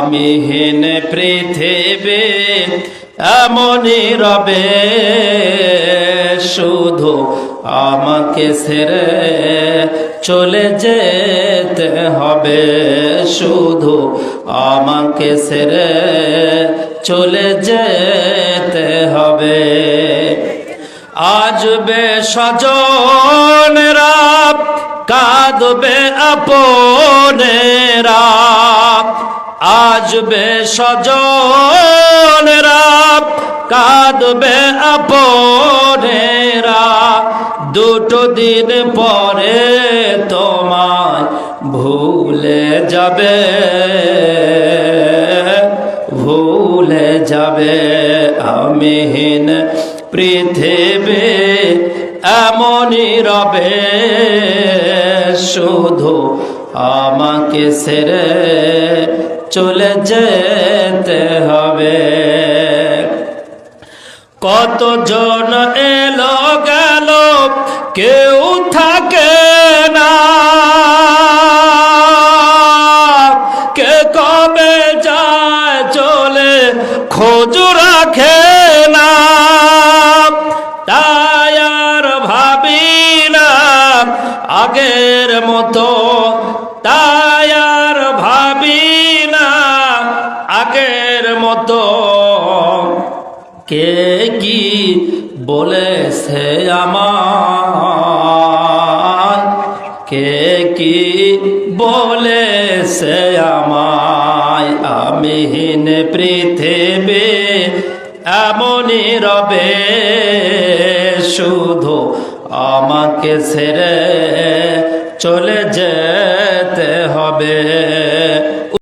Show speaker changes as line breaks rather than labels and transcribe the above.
আমিহীন পৃথিবী এমনই রবে, শুধু আমাকে ছেড়ে চলে যেতে হবে, শুধু আমাকে ছেড়ে চলে যেতে হবে। আসবে স্বজনেরা, কাঁদবে আপনেরা, আসবে স্বজনেরা, কাঁদবে আপনেরা, দুটো দিন পরে তোমায় ভুলে যাবে, ভুলে যাবে। আমিহীন পৃথিবী এমনই রবে, শুধু আমাকে ছেড়ে চলে যেতে হবে। কতজন এলো গেল, কেউ থাকে না, কে কবে যায় চলে খোঁজ রাখে না। তাই আর ভাবি না আগের মতো, তাই আর ভাবি না আগের মতো। কে কি বলেছে আমায়, কে কি বলেছে আমায়, আমিহীন পৃথিবী এমনই রবে, শুধু আমাকে ছেড়ে চলে যেতে হবে।